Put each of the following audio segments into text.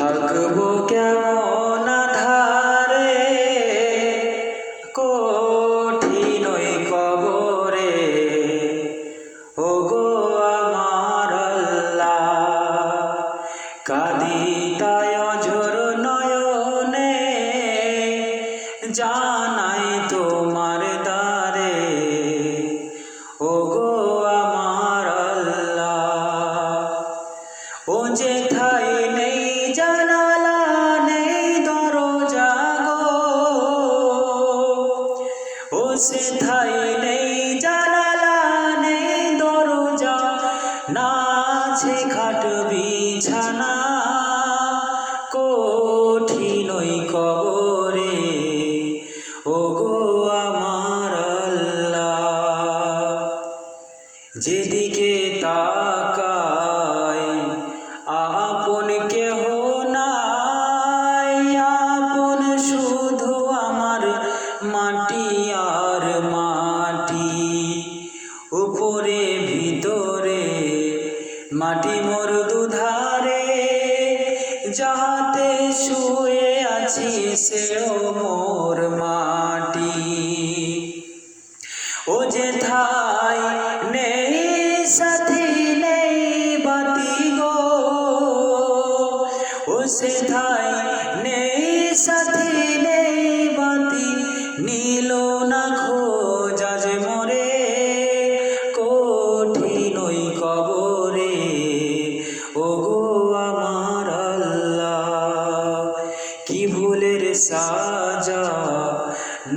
থাকবো কেমন আঁধারে, কঠিনই কবরে, ওগো আমার আল্লাহ। কাঁদি তাই অঝোর নয়নে, জানাই তোমার দ্বারে, ওগো আমার আল্লাহ। ও যেথায় নেই জানালা নেই দরজা গো, ও সেথায় নেই জানালা নেই দরজা, না আছে খাট বিছানা, কঠিনই কবরে, ওগো আমার আল্লাহ। যেদিকে তাকাই আপন কেহ নাই, আপন শুধু আমার মাটি আর মাটি। উপরে ভিতরে মাটি মোর দুধারে, যাহাতে শুয়ে আছি সেও মোর মাটি। ও যেথায় নেই সাথী নেই বাতি গো, ও সেথায় নেই সাথী নেই বাতি, নীল না খোঁজা যে মরে, কঠিনই কবরে, ওগো আমার আল্লাহ। কি ভুলের সাজা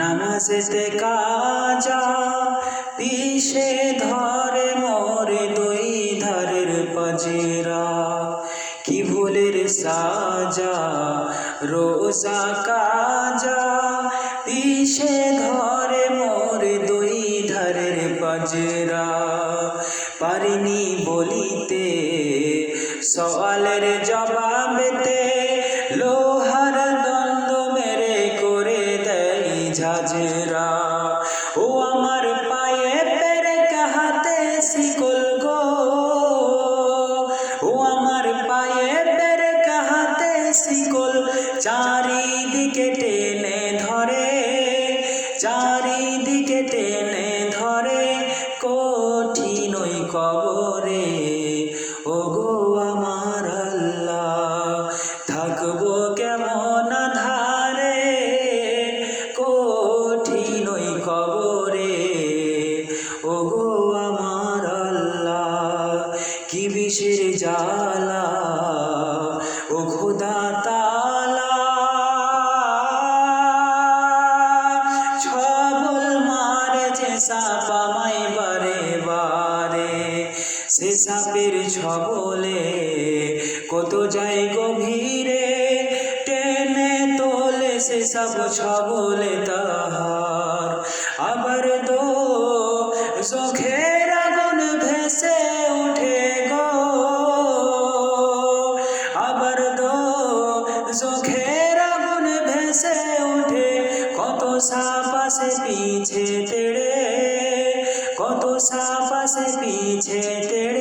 নামাজেতে কাজা, পিছে ধরে মোর দুই ধারের পাজেরা। কি ভুলের সাজা রোজা কাজা, পিছে ধরে মোর দুই ধারের পাজেরা। পারিনি বলিতে সওয়ালের জবাবেতে, লোহার দণ্ড মেরে করে দেয় ঝাঁঝরা। ও আমার পায়ে পেরেক হাতে শিকল গো, ও আমার পায়ে পেরেক হাতে শিকল, চারিদিকে টেনে ধরে, চারিদিকে টেনে ধরে, কঠিনই কবরে, ওগো আমার আল্লাহ। থাকবো কেমন আঁধারে, কঠিনই কবরে, ওগো আমার আল্লাহ। কি বিষের জ্বালা ও খোদা তাআলা, ছবল মারে যে সাপ আমায় বারে বারে, সে সাপের ছবলে কত যায় গভীরে, টেনে তোলে সে সাপ ছবলে তাহার। আবার চোখের আগুন ভেসে উঠে গো, আবার চোখের আগুন ভেসে উঠে, কত সাপ আসে পিছে তেড়ে, কত সাপ আসে পিছে তেড়ে।